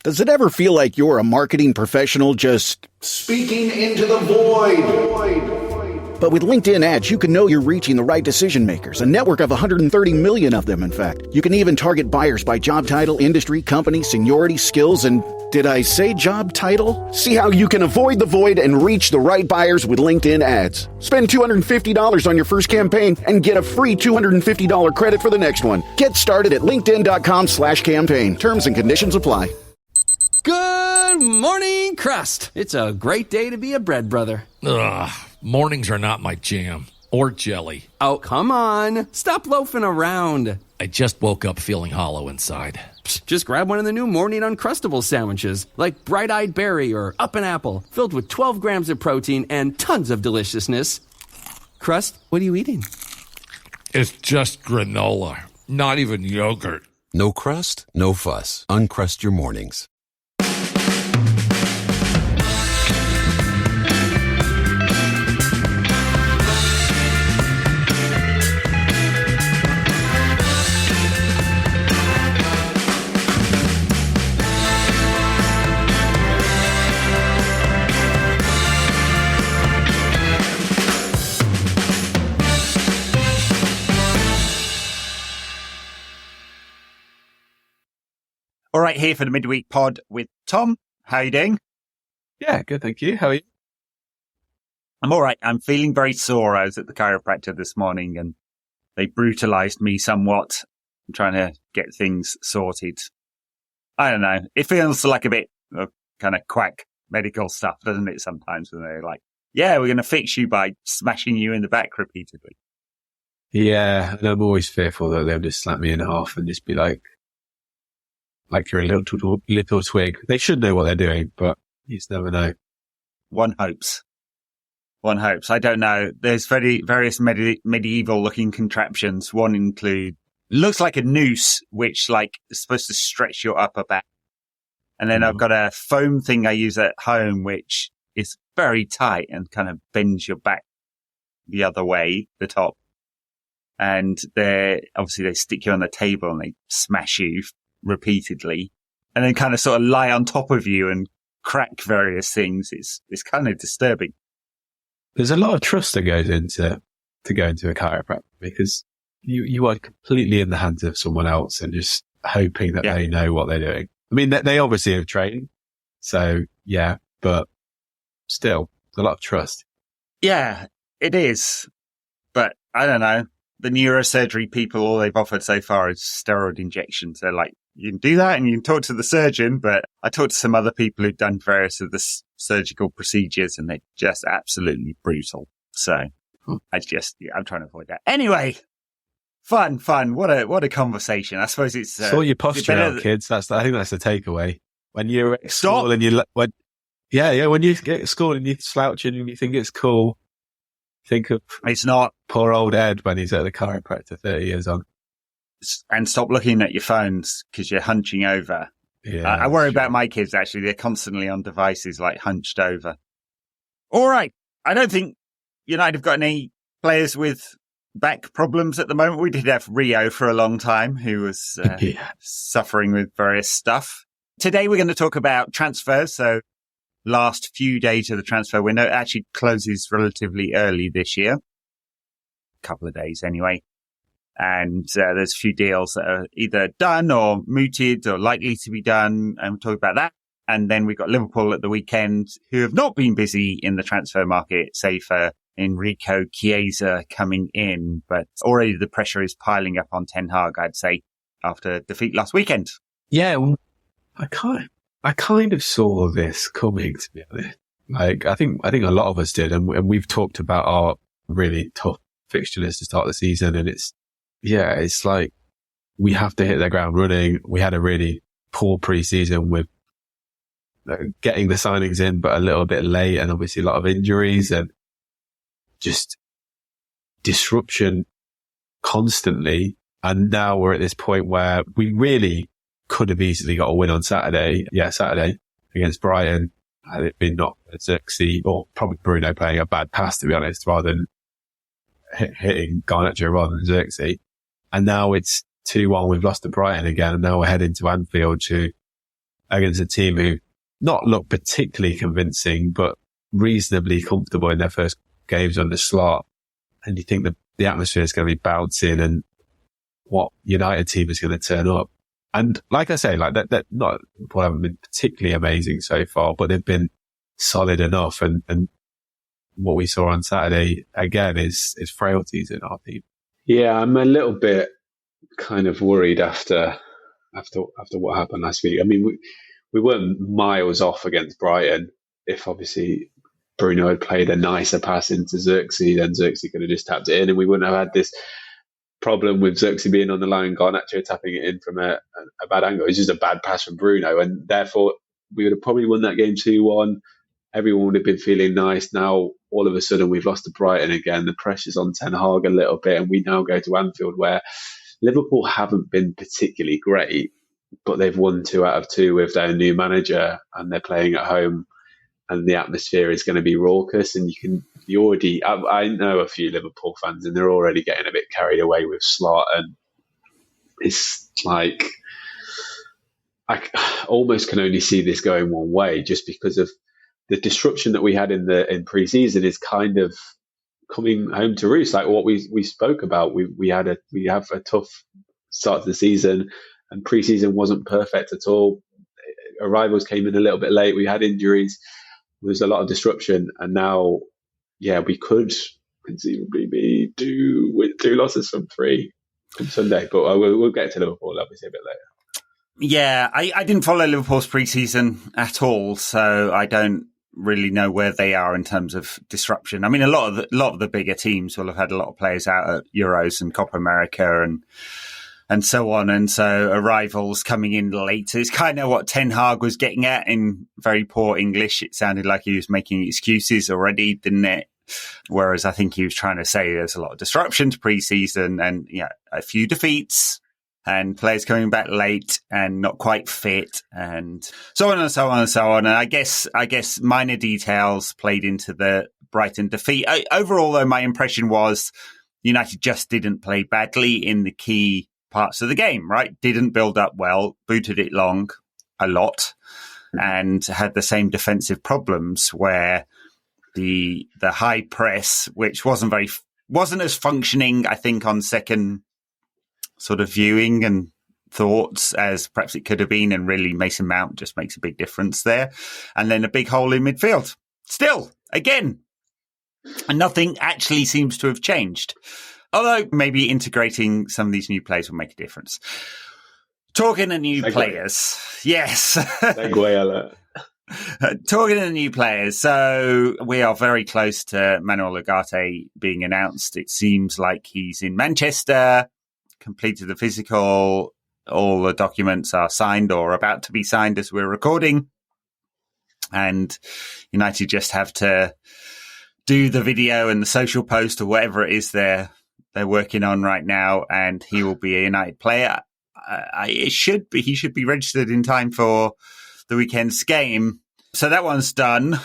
Does it ever feel like you're a marketing professional just speaking into the void? But with LinkedIn ads, you can know you're reaching the right decision makers, a network of 130 million of them, in fact. You can even target buyers by job title, industry, company, seniority, skills, and did I say job title? See how you can avoid the void and reach the right buyers with LinkedIn ads. Spend $250 on your first campaign and get a free $250 credit for the next one. Get started at linkedin.com/campaign. Terms and conditions apply. Good morning, Crust. It's a great day to be a bread brother. Ugh, mornings are not my jam. Or jelly. Oh, come on. Stop loafing around. I just woke up feeling hollow inside. Just grab one of the new Morning Uncrustables sandwiches, like Bright-Eyed Berry or Up and Apple, filled with 12 grams of protein and tons of deliciousness. Crust, what are you eating? It's just granola, not even yogurt. No crust, no fuss. Uncrust your mornings. All right, here for the midweek pod with Tom. How are you doing? Yeah, good, thank you. How are you? I'm all right. I'm feeling very sore. I was at the chiropractor this morning and they brutalized me somewhat. I'm trying to get things sorted. I don't know. It feels like a bit of kind of quack medical stuff, doesn't it, sometimes, when they're like, yeah, we're going to fix you by smashing you in the back repeatedly. Yeah, and I'm always fearful that they'll just slap me in half and just be like you're a little twig. They should know what they're doing, but you just never know. One hopes. I don't know. There's various medieval-looking contraptions. One looks like a noose, which is supposed to stretch your upper back. And then I've got a foam thing I use at home, which is very tight and kind of bends your back the other way, the top. And they stick you on the table and they smash you repeatedly and then kind of sort of lie on top of you and crack various things. It's kind of disturbing. There's a lot of trust that goes into go into a chiropractor because you are completely in the hands of someone else and just hoping that they know what they're doing. I mean, they obviously have training. So yeah, but still a lot of trust. Yeah, it is. But I don't know. The neurosurgery people, all they've offered so far is steroid injections. They're like, you can do that and you can talk to the surgeon, but I talked to some other people who've done various of the surgical procedures and they're just absolutely brutal. So I'm trying to avoid that. Anyway, fun. What a conversation. I suppose it's... Sort your posture out, kids. I think that's the takeaway. When you're at school and when you get at school and you're slouching and you think it's cool, think of it's not poor old Ed when he's at the chiropractor 30 years on. And stop looking at your phones because you're hunching over. Yeah, I worry about my kids, actually. They're constantly on devices, hunched over. All right. I don't think United have got any players with back problems at the moment. We did have Rio for a long time, who was suffering with various stuff. Today we're going to talk about transfers. So last few days of the transfer window. It actually closes relatively early this year. A couple of days anyway. And there's a few deals that are either done or mooted or likely to be done. And we'll talk about that. And then we've got Liverpool at the weekend, who have not been busy in the transfer market, save for Enrico Chiesa coming in. But already the pressure is piling up on Ten Hag, I'd say, after defeat last weekend. Yeah, well, I kind of saw this coming, to be honest. I think a lot of us did. And we've talked about our really tough fixture list to start the season. And it's like we have to hit the ground running. We had a really poor pre-season with getting the signings in, but a little bit late and obviously a lot of injuries and just disruption constantly. And now we're at this point where we really could have easily got a win on Saturday. Yeah, Saturday against Brighton. Had it been not Xerxes or probably Bruno playing a bad pass, to be honest, rather than hitting Garnacho rather than Xerxes. And now it's 2-1. We've lost to Brighton again. And now we're heading to Anfield to against a team who not looked particularly convincing, but reasonably comfortable in their first games on the slot. And you think that the atmosphere is going to be bouncing and what United team is going to turn up. And like I say, like that not Liverpool haven't been particularly amazing so far, but they've been solid enough. And what we saw on Saturday again is frailties in our team. Yeah, I'm a little bit kind of worried after what happened last week. I mean, we weren't miles off against Brighton. If obviously Bruno had played a nicer pass into Xerxes, then Xerxes could have just tapped it in, and we wouldn't have had this problem with Xerxes being on the line, Garnacho tapping it in from a bad angle. It's just a bad pass from Bruno, and therefore we would have probably won that game 2-1. Everyone would have been feeling nice. Now, all of a sudden, we've lost to Brighton again. The pressure's on Ten Hag a little bit, and we now go to Anfield, where Liverpool haven't been particularly great, but they've won 2 out of 2 with their new manager, and they're playing at home, and the atmosphere is going to be raucous. And I know a few Liverpool fans, and they're already getting a bit carried away with Slot, and it's like I almost can only see this going one way, just because of the disruption that we had in pre-season is kind of coming home to roost. Like what we spoke about, we have a tough start to the season, and pre-season wasn't perfect at all. Arrivals came in a little bit late. We had injuries. There was a lot of disruption, and now, we could conceivably be due with 2 losses from 3 from Sunday. But we'll get to Liverpool obviously a bit later. Yeah, I didn't follow Liverpool's pre-season at all, so I don't really know where they are in terms of disruption. I mean, a lot of the bigger teams will have had a lot of players out at Euros and Copa America and so on, and so arrivals coming in late. It's kind of what Ten Hag was getting at in very poor English. It sounded like he was making excuses already, didn't it? Whereas I think he was trying to say there's a lot of disruption to pre-season and a few defeats and players coming back late and not quite fit and so on and so on and so on. And I guess minor details played into the Brighton defeat. Overall, though, my impression was United just didn't play badly in the key parts of the game, right? Didn't build up well, booted it long a lot, and had the same defensive problems where the high press, which wasn't as functioning, I think, on second sort of viewing and thoughts as perhaps it could have been, and really Mason Mount just makes a big difference there. And then a big hole in midfield. Still, again, and nothing actually seems to have changed. Although maybe integrating some of these new players will make a difference. Talking to new players. Yes. Segue alert. Talking to new players. So we are very close to Manuel Ugarte being announced. It seems like he's in Manchester, completed the physical. All the documents are signed or about to be signed as we're recording. And United just have to do the video and the social post or whatever it is they're working on right now, and he will be a United player. He should be registered in time for the weekend's game. So that one's done.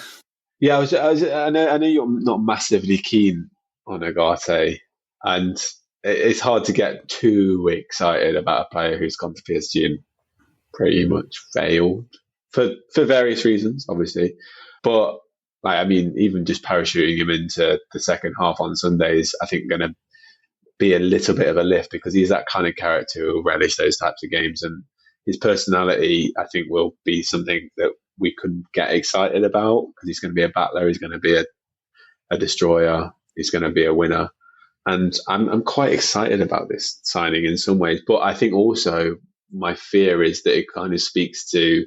Yeah, I know you're not massively keen on Ugarte, and it's hard to get too excited about a player who's gone to PSG and pretty much failed for various reasons, obviously. But even just parachuting him into the second half on Sunday is, I think, going to be a little bit of a lift, because he's that kind of character who will relish those types of games, and his personality, I think, will be something that we could get excited about, because he's going to be a battler, he's going to be a destroyer, he's going to be a winner. And I'm quite excited about this signing in some ways, but I think also my fear is that it kind of speaks to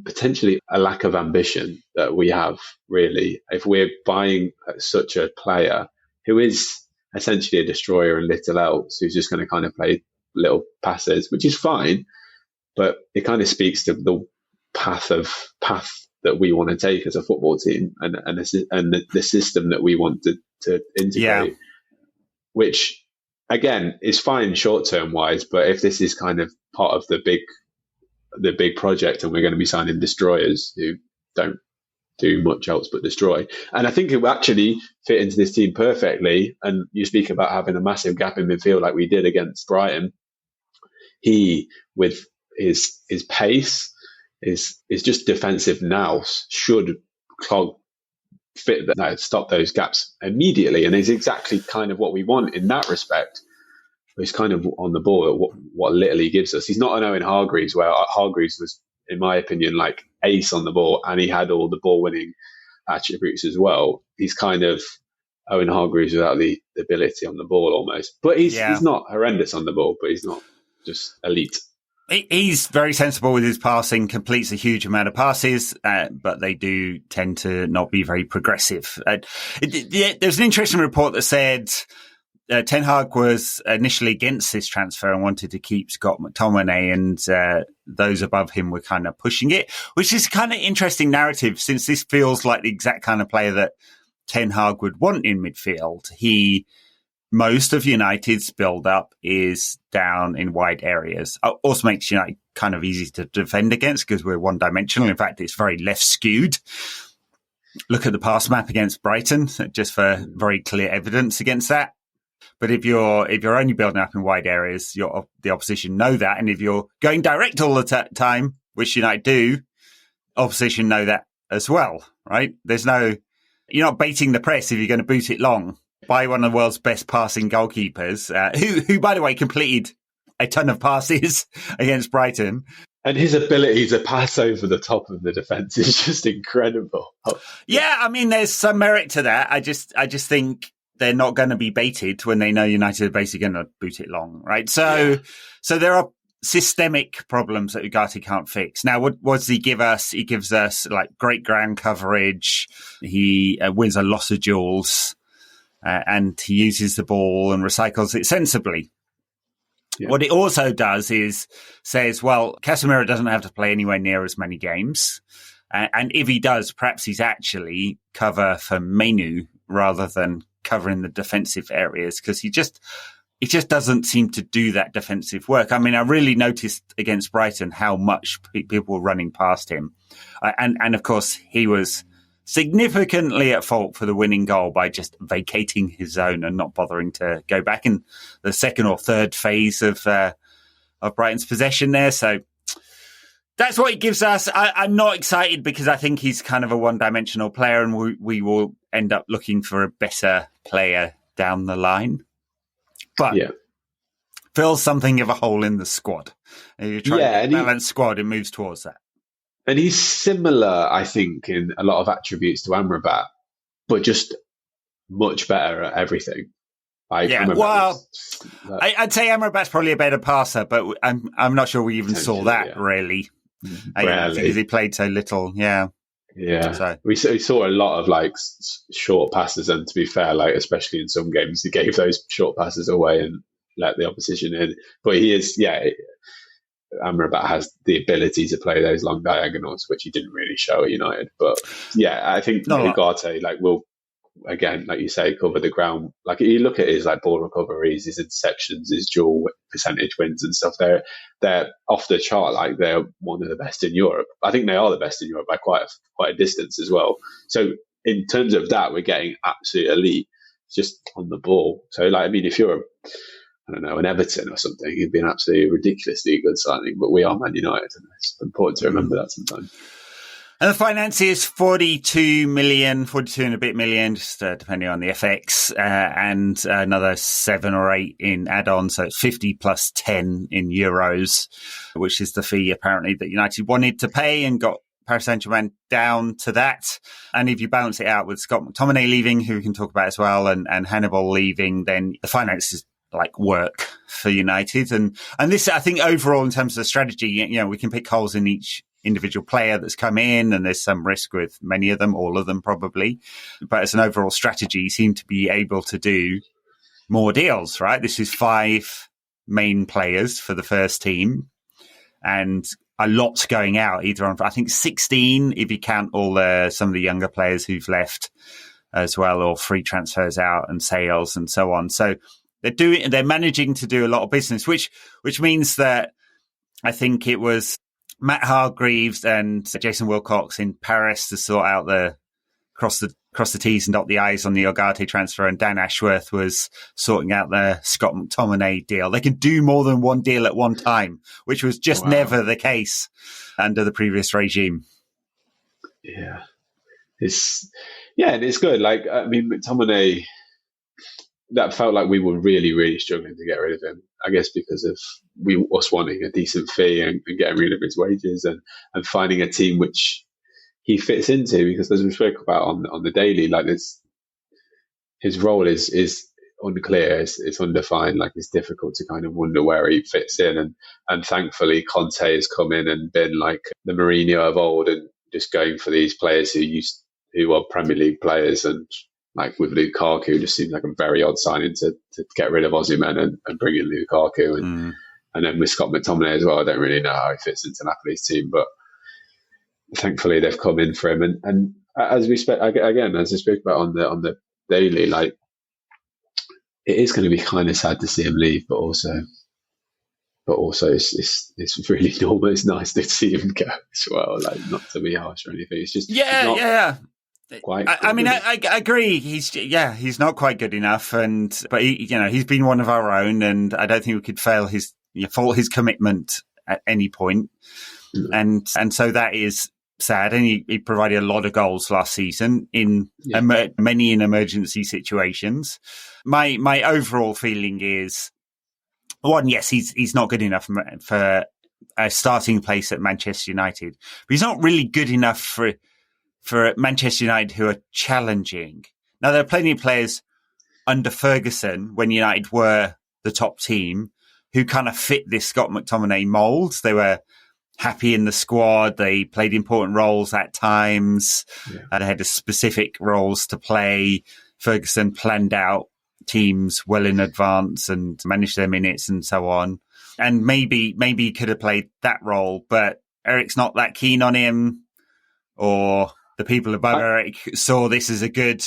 potentially a lack of ambition that we have, really. If we're buying such a player who is essentially a destroyer and little else, who's just going to kind of play little passes, which is fine, but it kind of speaks to the path that we want to take as a football team, and the system that we want to integrate, which again is fine short-term wise, but if this is kind of part of the big project, and we're going to be signing destroyers who don't do much else but destroy, and I think it will actually fit into this team perfectly. And you speak about having a massive gap in midfield like we did against Brighton. He, with his pace, is just defensive nous should stop those gaps immediately, and is exactly kind of what we want in that respect. He's kind of on the ball at what little he gives us. He's not an Owen Hargreaves, where Hargreaves was, in my opinion, like ace on the ball, and he had all the ball winning attributes as well. He's kind of Owen Hargreaves without the ability on the ball almost. But he's not horrendous on the ball, but he's not just elite. He's very sensible with his passing, completes a huge amount of passes, but they do tend to not be very progressive. There's an interesting report that said Ten Hag was initially against this transfer and wanted to keep Scott McTominay, and those above him were kind of pushing it, which is kind of interesting narrative, since this feels like the exact kind of player that Ten Hag would want in midfield. Most of United's build-up is down in wide areas. Also makes United kind of easy to defend against because we're one-dimensional. In fact, it's very left-skewed. Look at the pass map against Brighton, just for very clear evidence against that. But if you're only building up in wide areas, the opposition know that. And if you're going direct all the time, which United do, opposition know that as well, right? You're not baiting the press if you're going to boot it long by one of the world's best passing goalkeepers, who, by the way, completed a ton of passes against Brighton. And his ability to pass over the top of the defence is just incredible. Yeah, I mean, there's some merit to that. I just think they're not going to be baited when they know United are basically going to boot it long, right? So there are systemic problems that Ugarte can't fix. Now, what does he give us? He gives us like great ground coverage. He wins a lot of duels. And he uses the ball and recycles it sensibly. Yeah. What it also does is says, well, Casemiro doesn't have to play anywhere near as many games. And if he does, perhaps he's actually cover for Menu rather than covering the defensive areas, because he just doesn't seem to do that defensive work. I mean, I really noticed against Brighton how much people were running past him. And of course, he was significantly at fault for the winning goal by just vacating his zone and not bothering to go back in the second or third phase of Brighton's possession there. So that's what he gives us. I'm not excited because I think he's kind of a one-dimensional player, and we will end up looking for a better player down the line. But fills something of a hole in the squad. If you're trying to balance squad, it moves towards that. And he's similar, I think, in a lot of attributes to Amrabat, but just much better at everything. I'd say Amrabat's probably a better passer, but I'm not sure we even saw that really. Because he played so little. Yeah. So. We saw a lot of like short passes, and to be fair, like especially in some games, he gave those short passes away and let the opposition in. But he is, Amrabat has the ability to play those long diagonals, which he didn't really show at United. But I think Ugarte will, again, like you say, cover the ground. Like you look at his like ball recoveries, his interceptions, his dual percentage wins and stuff. They're off the chart. Like they're one of the best in Europe. I think they are the best in Europe by quite a distance as well. So in terms of that, we're getting absolute elite just on the ball. So like, I mean, if you're an Everton or something, it'd be an absolutely ridiculously good signing. But we are Man United, and it's important to remember that sometimes. And the finance is 42 and a bit million, just depending on the FX, and another 7 or 8 in add-on. So it's 50 plus 10 in euros, which is the fee apparently that United wanted to pay and got Paris Saint-Germain down to that. And if you balance it out with Scott McTominay leaving, who we can talk about as well, and Hannibal leaving, then the finance is like work for United. And this, I think, overall, in terms of the strategy, we can pick holes in each individual player that's come in, and there's some risk with many of them, all of them probably. But as an overall strategy, you seem to be able to do more deals, right? This is 5 main players for the first team, and a lot's going out, either on, I think, 16, if you count all some of the younger players who've left as well, or free transfers out and sales and so on. So they're managing to do a lot of business, which means that I think it was Matt Hargreaves and Jason Wilcox in Paris to sort out across cross the T's and dot the I's on the Ugarte transfer, and Dan Ashworth was sorting out the Scott McTominay deal. They can do more than one deal at one time, which was just never the case under the previous regime. Yeah. And it's good. Like, I mean, McTominay, that felt like we were really, really struggling to get rid of him. I guess because of us wanting a decent fee and getting rid of his wages and finding a team which he fits into. Because as we spoke about on the daily, like his role is unclear, it's undefined. Like, it's difficult to kind of wonder where he fits in. And thankfully, Conte has come in and been like the Mourinho of old and just going for these players who are Premier League players. And like with Lukaku, just seems like a very odd signing to get rid of Osimhen and bring in Lukaku. And then with Scott McTominay as well, I don't really know how he fits into Napoli's team, but thankfully they've come in for him. And as we spoke about on the daily, like, it is going to be kind of sad to see him leave, but also it's really almost nice to see him go as well. Like, not to be harsh or anything. It's just I agree. He's not quite good enough, but he's been one of our own, and I don't think we could fault his commitment at any point. And so that is sad. And he provided a lot of goals last season many in emergency situations. My overall feeling is, one, yes, he's not good enough for a starting place at Manchester United, but he's not really good enough for Manchester United who are challenging. Now, there are plenty of players under Ferguson, when United were the top team, who kind of fit this Scott McTominay mould. They were happy in the squad. They played important roles at times. They had specific roles to play. Ferguson planned out teams well in advance and managed their minutes and so on. And maybe he could have played that role, but Erik's not that keen on him, or the people above Erik saw this as a good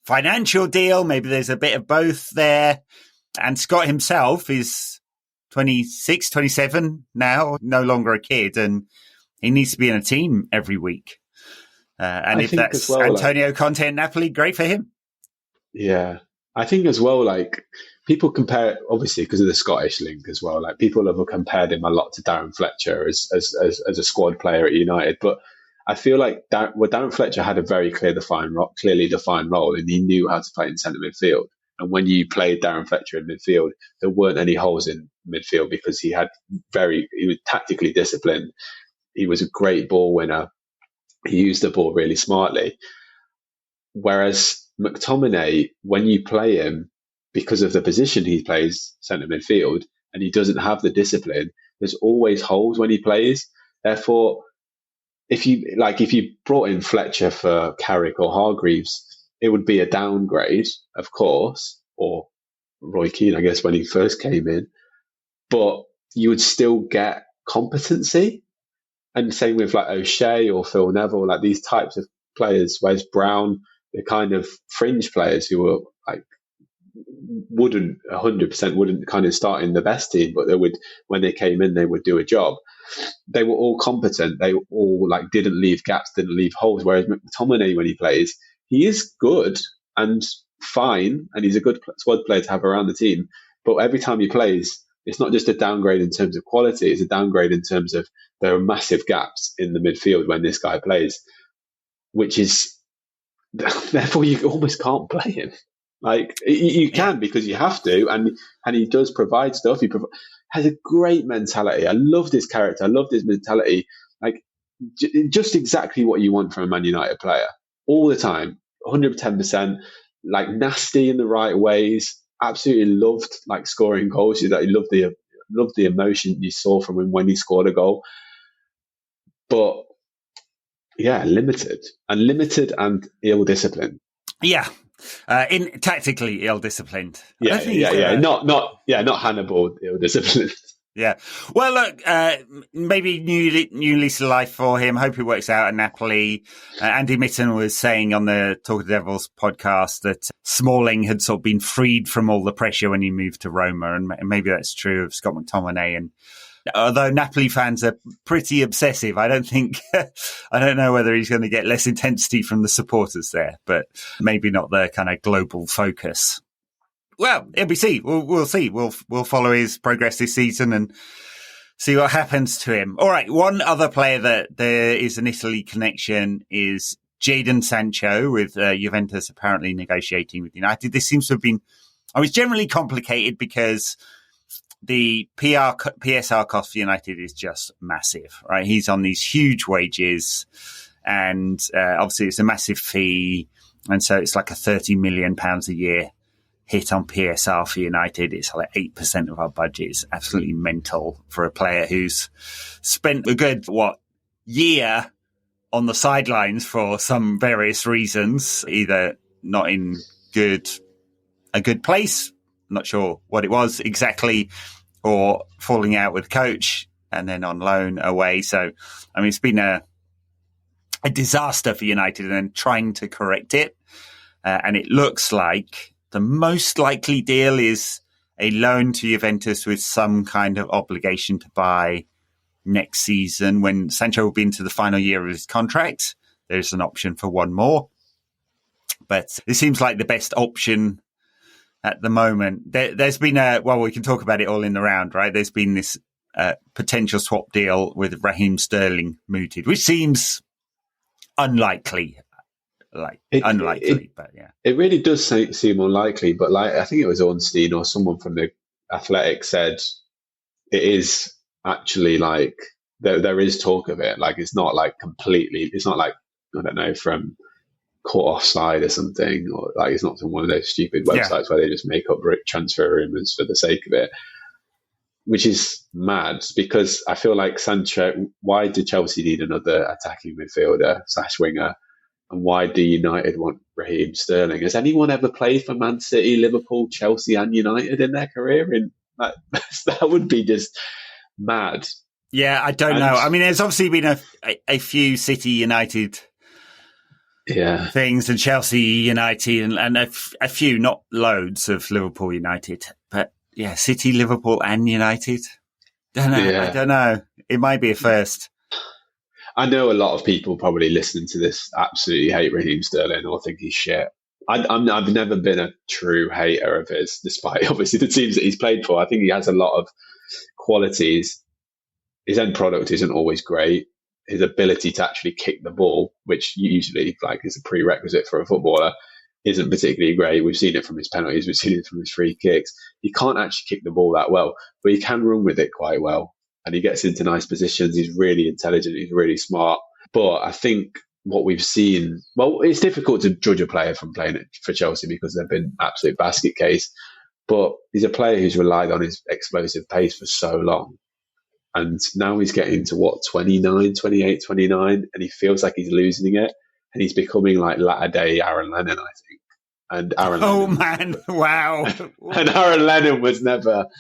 financial deal. Maybe there's a bit of both there. And Scott himself is 26, 27 now, no longer a kid, and he needs to be in a team every week. And if that's Antonio Conte and Napoli, great for him. Yeah. I think as well, like, people compare, obviously because of the Scottish link as well, like, people have compared him a lot to Darren Fletcher as a squad player at United. But I feel like Darren Fletcher had a very clearly defined role, and he knew how to play in centre midfield. And when you played Darren Fletcher in midfield, there weren't any holes in midfield because he was tactically disciplined. He was a great ball winner. He used the ball really smartly. Whereas McTominay, when you play him, because of the position he plays, centre midfield, and he doesn't have the discipline, there's always holes when he plays. Therefore, if you brought in Fletcher for Carrick or Hargreaves, it would be a downgrade, of course, or Roy Keane, I guess, when he first came in, but you would still get competency. And same with like O'Shea or Phil Neville, like these types of players, Wes Brown, the kind of fringe players who were like wouldn't kind of start in the best team, but they would, when they came in, they would do a job. They were all competent. They all like didn't leave gaps, didn't leave holes. Whereas McTominay, when he plays, he is good and fine, and he's a good squad player to have around the team. But every time he plays, it's not just a downgrade in terms of quality, it's a downgrade in terms of there are massive gaps in the midfield when this guy plays, which is, therefore you almost can't play him. Like, you can because you have to, and he does provide stuff. He has a great mentality. I loved his character. I loved his mentality. Like, just exactly what you want from a Man United player. All the time, 110%, like nasty in the right ways. Absolutely loved like scoring goals. He loved the emotion you saw from him when he scored a goal. But yeah, limited and ill-disciplined. Yeah, tactically ill-disciplined. Yeah. Not Hannibal ill-disciplined. Yeah. Well, look, maybe new lease of life for him. Hope it works out at Napoli. Andy Mitten was saying on the Talk of the Devils podcast that Smalling had sort of been freed from all the pressure when he moved to Roma, and maybe that's true of Scott McTominay. And Although Napoli fans are pretty obsessive, I don't know whether he's going to get less intensity from the supporters there, but maybe not the kind of global focus. Well, we'll see. We'll see. We'll follow his progress this season and see what happens to him. All right. One other player that there is an Italy connection is Jadon Sancho, with Juventus apparently negotiating with United. This seems to have been, it's generally complicated because the PSR cost for United is just massive, right? He's on these huge wages and obviously it's a massive fee. And so it's like a £30 million a year hit on PSR for United. It's like 8% of our budget. It's absolutely mental for a player who's spent a good, year on the sidelines for some various reasons, either not in a good place, not sure what it was exactly, or falling out with coach and then on loan away. So, it's been a disaster for United and then trying to correct it. And it looks like the most likely deal is a loan to Juventus with some kind of obligation to buy next season. When Sancho will be into the final year of his contract, there's an option for one more. But it seems like the best option at the moment. There's been we can talk about it all in the round, right? There's been this potential swap deal with Raheem Sterling mooted, which seems unlikely. But yeah. It really does seem unlikely, but I think it was Ornstein or someone from the Athletic said it is actually there is talk of it. It's not completely, it's not I don't know, from caught offside or something, or it's not from one of those stupid websites where they just make up transfer rumors for the sake of it, which is mad because I feel like Sancho, why did Chelsea need another attacking midfielder / winger? And why do United want Raheem Sterling? Has anyone ever played for Man City, Liverpool, Chelsea and United in their career? That would be just mad. Yeah, I don't know. There's obviously been a few City United things and Chelsea United and a few, not loads, of Liverpool United. But yeah, City, Liverpool and United. Don't know. Yeah. I don't know. It might be a first. I know a lot of people probably listening to this absolutely hate Raheem Sterling or think he's shit. I've never been a true hater of his, despite obviously the teams that he's played for. I think he has a lot of qualities. His end product isn't always great. His ability to actually kick the ball, which usually is a prerequisite for a footballer, isn't particularly great. We've seen it from his penalties. We've seen it from his free kicks. He can't actually kick the ball that well, but he can run with it quite well. And he gets into nice positions. He's really intelligent. He's really smart. But I think what we've seen, it's difficult to judge a player from playing for Chelsea because they've been absolute basket case. But he's a player who's relied on his explosive pace for so long. And now he's getting to 28, 29, and he feels like he's losing it. And he's becoming latter day Aaron Lennon, I think. And Aaron Lennon, man, wow. And Aaron Lennon was never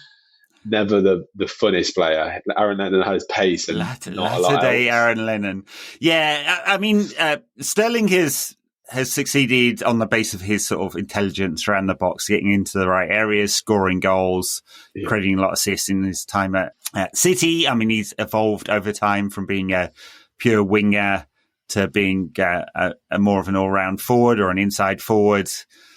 the funnest player. Aaron Lennon has pace and not a lot day else. Aaron Lennon. Yeah, Sterling has succeeded on the basis of his sort of intelligence around the box, getting into the right areas, scoring goals, creating a lot of assists in his time at City. He's evolved over time from being a pure winger to being a more of an all-round forward or an inside forward.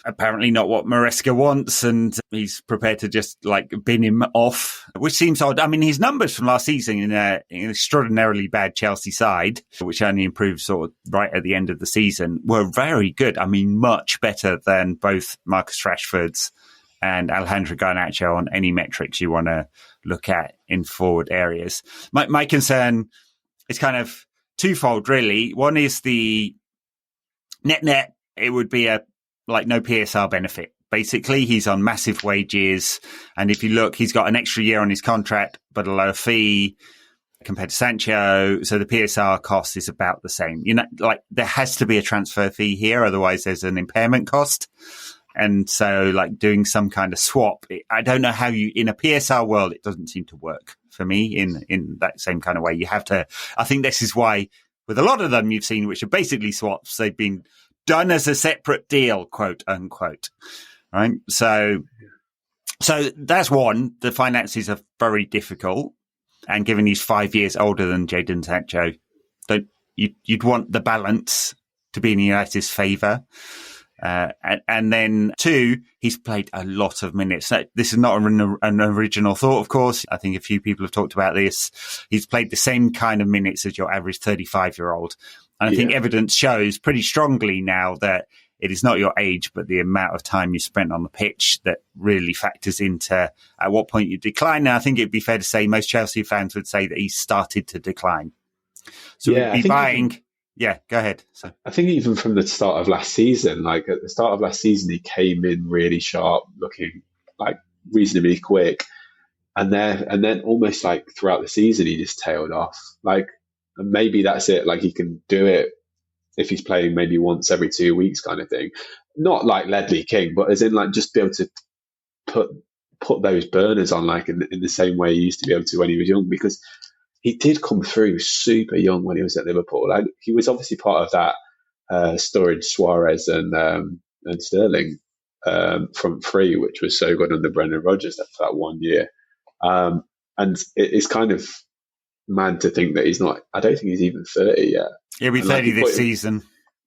Apparently not what Maresca wants, and he's prepared to just bin him off, which seems odd. His numbers from last season in an extraordinarily bad Chelsea side, which only improved sort of right at the end of the season, were very good. Much better than both Marcus Rashford's and Alejandro Garnacho on any metrics you want to look at in forward areas. My concern is kind of twofold, really. One is the net. It would be no PSR benefit. Basically, he's on massive wages. And if you look, he's got an extra year on his contract, but a lower fee compared to Sancho. So the PSR cost is about the same. There has to be a transfer fee here. Otherwise, there's an impairment cost. And so doing some kind of swap, I don't know how in a PSR world, it doesn't seem to work for me in that same kind of way. You have to, I think this is why with a lot of them you've seen, which are basically swaps, they've been done as a separate deal, quote unquote. Right. So that's one. The finances are very difficult. And given he's 5 years older than Jadon Sancho, you'd want the balance to be in United's favour. And then 2, he's played a lot of minutes. This is not an original thought, of course. I think a few people have talked about this. He's played the same kind of minutes as your average 35-year-old. And I think evidence shows pretty strongly now that it is not your age, but the amount of time you spent on the pitch that really factors into at what point you decline. Now, I think it'd be fair to say most Chelsea fans would say that he's started to decline. So we'd be buying... Yeah, go ahead. So I think even from the start of last season, like at the start of last season, he came in really sharp, looking like reasonably quick. And then almost like throughout the season, he just tailed off. Like, and maybe that's it. Like he can do it if he's playing maybe once every 2 weeks kind of thing. Not like Ledley King, but as in like just be able to put those burners on like in the same way he used to be able to when he was young, because he did come through super young when he was at Liverpool. Like, he was obviously part of that Sturridge, Suarez and Sterling front three, which was so good under Brendan Rodgers for that 1 year. And it's kind of mad to think that he's not. I don't think he's even 30 yet. He'll be 30 this season.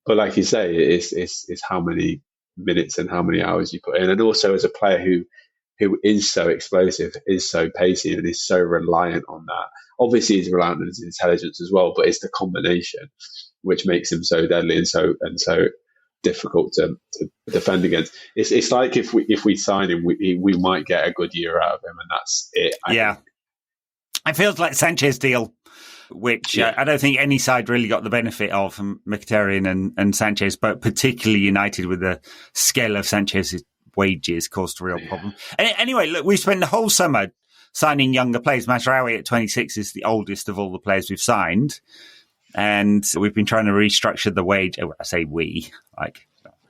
But like you say, it's how many minutes and how many hours you put in, and also as a player who is so explosive, is so pacey, and is so reliant on that. Obviously, he's reliant on his intelligence as well, but it's the combination which makes him so deadly and so difficult to defend against. It's like if we sign him, we might get a good year out of him, and that's it. I think. It feels like Sanchez deal, which I don't think any side really got the benefit of from Mkhitaryan and Sanchez, but particularly United with the scale of Sanchez's wages caused a real problem. Anyway, look, we've spent the whole summer signing younger players. Mazraoui at 26 is the oldest of all the players we've signed. And we've been trying to restructure the wage. I say we, like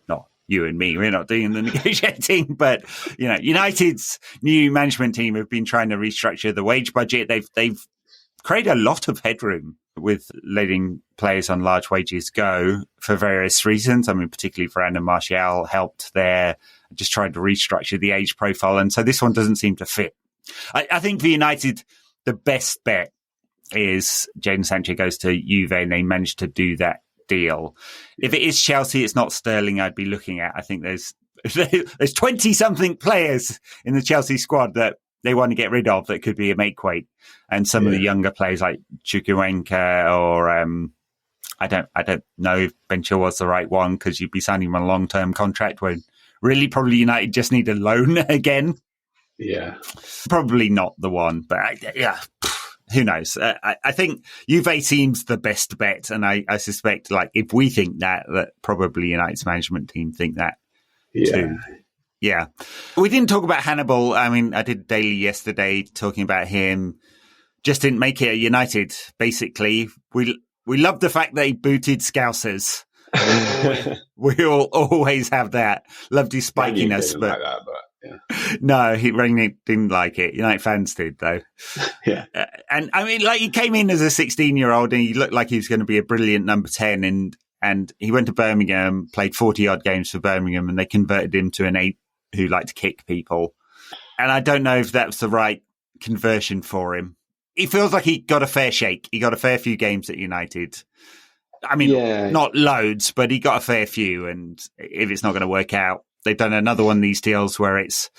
not you and me. We're not doing the negotiating, but United's new management team have been trying to restructure the wage budget. They've created a lot of headroom with letting players on large wages go for various reasons. I mean, particularly Fernando Martial helped there. Just tried to restructure the age profile, and so this one doesn't seem to fit. I think for United, the best bet is Jadon Sancho goes to Juve and they manage to do that deal. If it is Chelsea, it's not Sterling I'd be looking at. I think there's 20-something players in the Chelsea squad that they want to get rid of that could be a make-weight. And some of the younger players like Chukwuemeka or I don't know if Ben Chilwell was the right one, because you'd be signing him on a long-term contract when really probably United just need a loan again. Yeah. Probably not the one, but who knows? I think Juve seems the best bet, and I suspect, like, if we think that probably United's management team think that too. Yeah. We didn't talk about Hannibal. I mean, I did Daily yesterday talking about him. Just didn't make it at United, basically. We love the fact that he booted Scousers. We all always have that. Loved his spikiness, but... Like that, but... Yeah. No, Rangnick didn't like it. United fans did, though. Yeah. And I mean, like, he came in as a 16-year-old and he looked like he was going to be a brilliant number 10. And he went to Birmingham, played 40-odd games for Birmingham, and they converted him to an 8 who liked to kick people. And I don't know if that's the right conversion for him. He feels like he got a fair shake. He got a fair few games at United. I mean, not loads, but he got a fair few. And if it's not going to work out, they've done another one of these deals where it's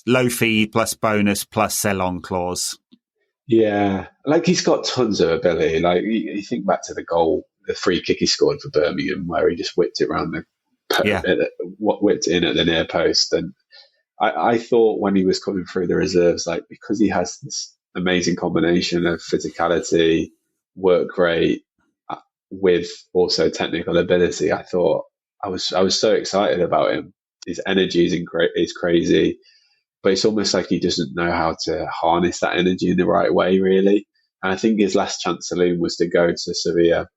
low fee plus bonus plus sell-on clause. Yeah, like he's got tons of ability. Like you think back to the free kick he scored for Birmingham, where he just whipped it around whipped in at the near post. And I thought when he was coming through the reserves, like, because he has this amazing combination of physicality, work rate, with also technical ability, I thought. I was so excited about him. His energy is crazy, but it's almost like he doesn't know how to harness that energy in the right way, really. And I think his last chance saloon was to go to Sevilla,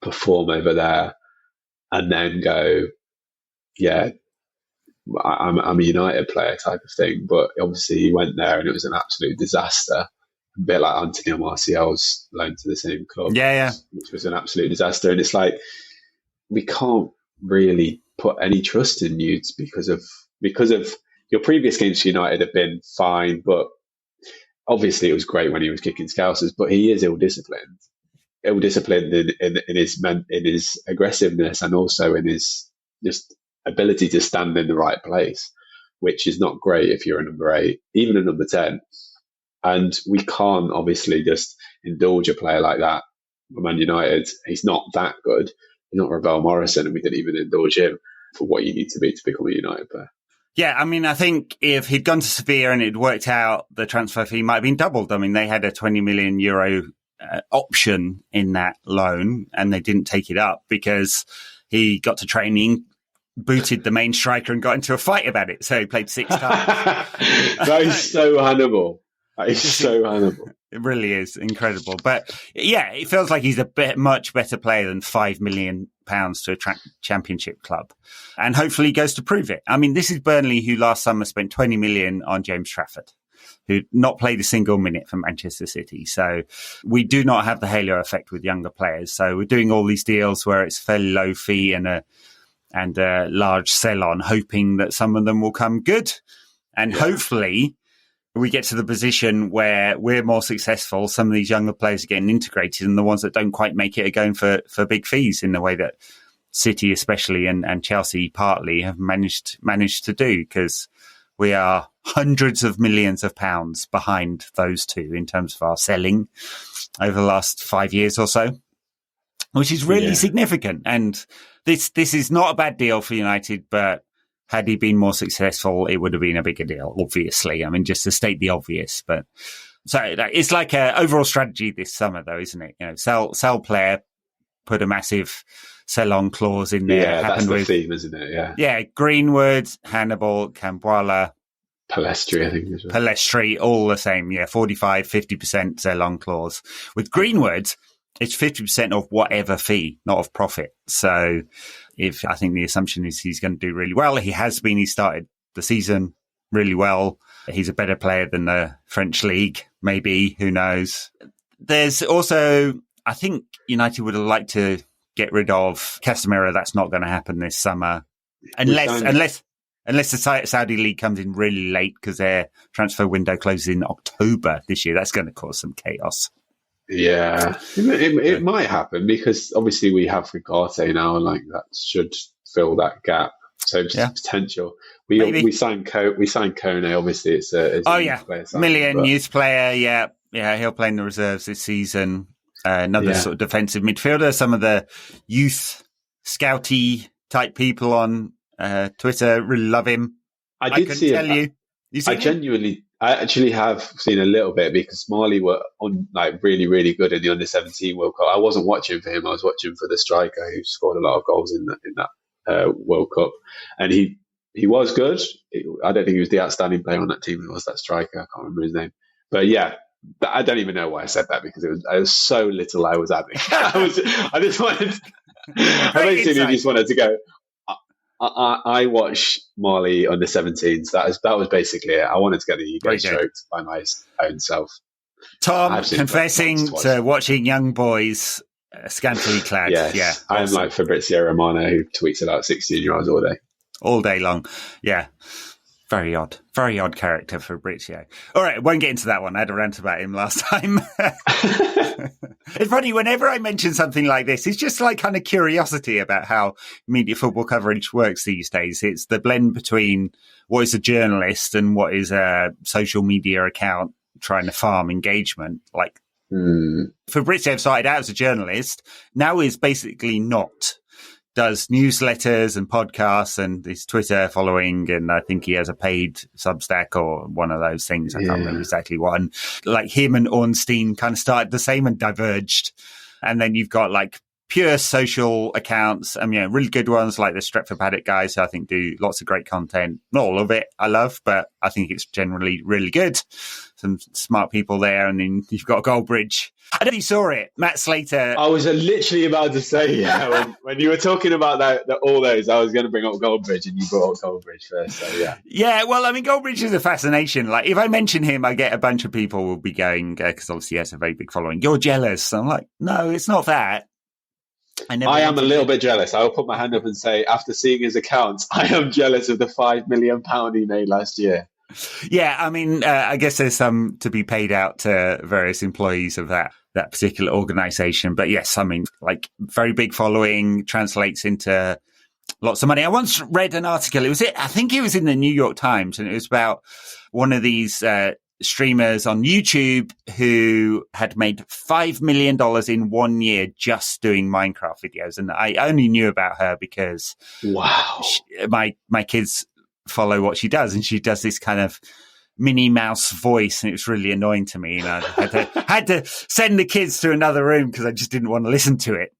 perform over there, and then go, I'm a United player type of thing. But obviously he went there and it was an absolute disaster. A bit like Antonio Martial's loan to the same club, which was an absolute disaster. And it's like, we can't really put any trust in Nudes because of your previous games for United have been fine, but obviously it was great when he was kicking Scousers, but he is ill-disciplined in his aggressiveness and also in his just ability to stand in the right place, which is not great if you're a number 8, even a number 10. And we can't obviously just indulge a player like that for Man United. He's not that good. He's not Ravel Morrison, and we didn't even indulge him for what you need to be to become a United player. Yeah, I mean, I think if he'd gone to Sevilla and it worked out, the transfer fee might have been doubled. I mean, they had a 20 million euro option in that loan, and they didn't take it up because he got to training, booted the main striker, and got into a fight about it. So he played 6 times. That is so Hannibal. That is so Hannibal. It really is incredible. But yeah, it feels like he's a much better player than £5 million to a championship club. And hopefully he goes to prove it. I mean, this is Burnley, who last summer spent 20 million on James Trafford, who not played a single minute for Manchester City. So we do not have the halo effect with younger players. So we're doing all these deals where it's fairly low fee and a large sell-on, hoping that some of them will come good. And hopefully we get to the position where we're more successful. Some of these younger players are getting integrated, and the ones that don't quite make it are going for big fees in the way that City especially and Chelsea partly have managed to do, because we are hundreds of millions of pounds behind those two in terms of our selling over the last 5 years or so, which is really significant. And this is not a bad deal for United, but had he been more successful, it would have been a bigger deal, obviously. I mean, just to state the obvious. But so it's like an overall strategy this summer, though, isn't it? You know, sell player, put a massive sell-on clause in there. Yeah, that's the theme, isn't it? Yeah. Yeah, Greenwood, Hannibal, Cambuala, Palestri, I think. As well. Palestri, all the same. Yeah, 45, 50% sell-on clause. With Greenwood, it's 50% of whatever fee, not of profit. So I think the assumption is he's going to do really well. He has been. He started the season really well. He's a better player than the French league, maybe. Who knows? There's also, I think United would have liked to get rid of Casemiro. That's not going to happen this summer. Unless the Saudi league comes in really late, because their transfer window closes in October this year. That's going to cause some chaos. Yeah, it might happen, because obviously we have Ugarte now, and like that should fill that gap. So potential. We signed Toney. Obviously, it's a youth player signing, youth player. Yeah, he'll play in the reserves this season. Another sort of defensive midfielder. Some of the youth scouty type people on Twitter really love him. I actually have seen a little bit, because Marley were on like really, really good in the under-17 World Cup. I wasn't watching for him. I was watching for the striker who scored a lot of goals in that World Cup, and he was good. I don't think he was the outstanding player on that team. It was that striker. I can't remember his name, but yeah. I don't even know why I said that, because it was so little I was adding. I just wanted. I basically just wanted to go. I watch Marley under 17s. That was basically it. I wanted to get the ego stroked by my own self. Tom confessing to watching young boys scantily clad. Yes. Yeah, I am like Fabrizio Romano, who tweets about 16-year-olds all day long. Yeah. Very odd character, Fabrizio. All right, won't get into that one. I had a rant about him last time. It's funny, whenever I mention something like this, it's just like kind of curiosity about how media football coverage works these days. It's the blend between what is a journalist and what is a social media account trying to farm engagement. Like Fabrizio started out as a journalist, now is basically not. Does newsletters and podcasts and his Twitter following, and I think he has a paid Substack or one of those things. I can't remember exactly what. And like him and Ornstein kind of started the same and diverged. And then you've got like pure social accounts. I mean, really good ones like the Stretford Paddock guys, who I think do lots of great content. Not all of it I love, but I think it's generally really good. Some smart people there. And then you've got Goldbridge. I don't know if you saw it. Matt Slater. I was literally about to say, when you were talking about all those, I was going to bring up Goldbridge, and you brought up Goldbridge first. So, yeah. Yeah, well, I mean, Goldbridge is a fascination. Like, if I mention him, I get a bunch of people will be going, because obviously he has a very big following, you're jealous. I'm like, no, it's not that. I am a little bit jealous. I will put my hand up and say, after seeing his accounts, I am jealous of the £5 million he made last year. Yeah, I mean, I guess there's some to be paid out to various employees of that particular organization. But yes, I mean, like very big following translates into lots of money. I once read an article. I think it was in the New York Times, and it was about one of these streamers on YouTube who had made $5 million in 1 year just doing Minecraft videos. And I only knew about her because wow, my kids follow what she does, and she does this kind of Minnie Mouse voice, and it was really annoying to me. And I had to send the kids to another room because I just didn't want to listen to it.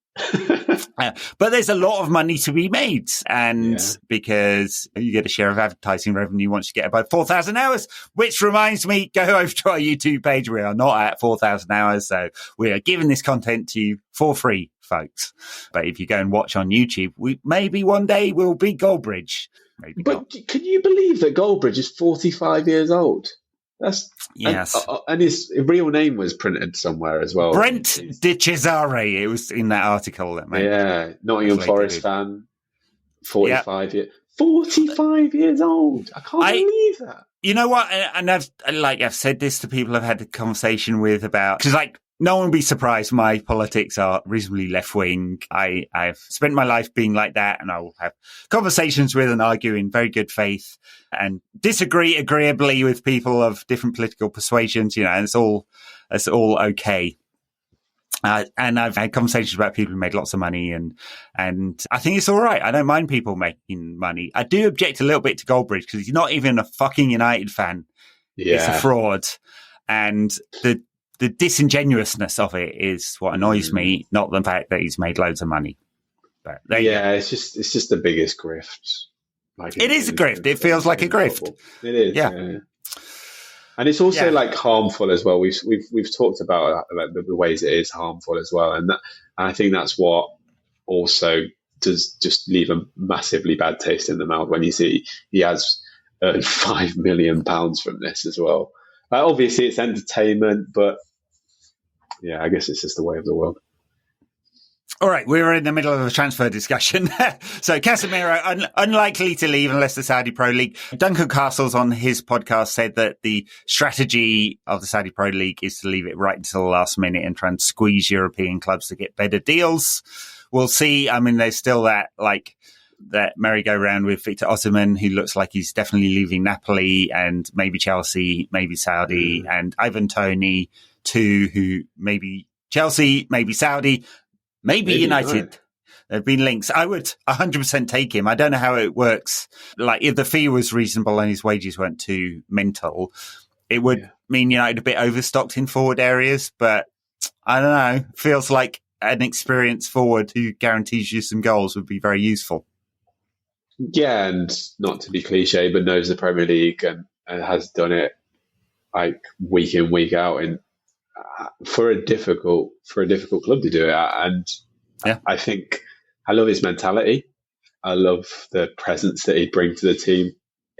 But there's a lot of money to be made, and because you get a share of advertising revenue once you get about 4,000 hours, which reminds me, go over to our YouTube page. We are not at 4,000 hours, so we are giving this content to you for free, folks. But if you go and watch on YouTube, maybe one day we'll be Goldbridge. Maybe but not. Can you believe that Goldbridge is 45 years old? That's yes, and his real name was printed somewhere as well. Brent de Cesare. It was in that article that made Nottingham Forest fan, 45 years. 45 years old. I can't believe that. You know what? And I've said this to people I've had a conversation with about, because no one will be surprised. My politics are reasonably left wing. I've spent my life being like that, and I will have conversations with and argue in very good faith and disagree agreeably with people of different political persuasions. And it's all okay. And I've had conversations about people who made lots of money, and I think it's all right. I don't mind people making money. I do object a little bit to Goldbridge because he's not even a fucking United fan. Yeah. It's a fraud, and the disingenuousness of it is what annoys me, not the fact that he's made loads of money. But it's just the biggest grift. It is a grift. It feels like a grift. Football. It is. Yeah. And it's also harmful as well. We've talked about the ways it is harmful as well, and I think that's what also does just leave a massively bad taste in the mouth when you see he has earned £5 million from this as well. Obviously, it's entertainment, but yeah, I guess it's just the way of the world. All right, we were in the middle of a transfer discussion. So Casemiro, unlikely to leave unless the Saudi Pro League. Duncan Castles on his podcast said that the strategy of the Saudi Pro League is to leave it right until the last minute and try and squeeze European clubs to get better deals. We'll see. I mean, there's still that merry-go-round with Victor Osimhen, who looks like he's definitely leaving Napoli, and maybe Chelsea, maybe Saudi, and Ivan Toney, too, who maybe Chelsea, maybe Saudi, maybe United. Right. There have been links. I would 100% take him. I don't know how it works. Like, if the fee was reasonable and his wages weren't too mental, it would mean United a bit overstocked in forward areas, but I don't know. Feels like an experienced forward who guarantees you some goals would be very useful. Yeah, and not to be cliche, but knows the Premier League and has done it like week in, week out, and for a difficult club to do it. And I think I love his mentality. I love the presence that he brings to the team.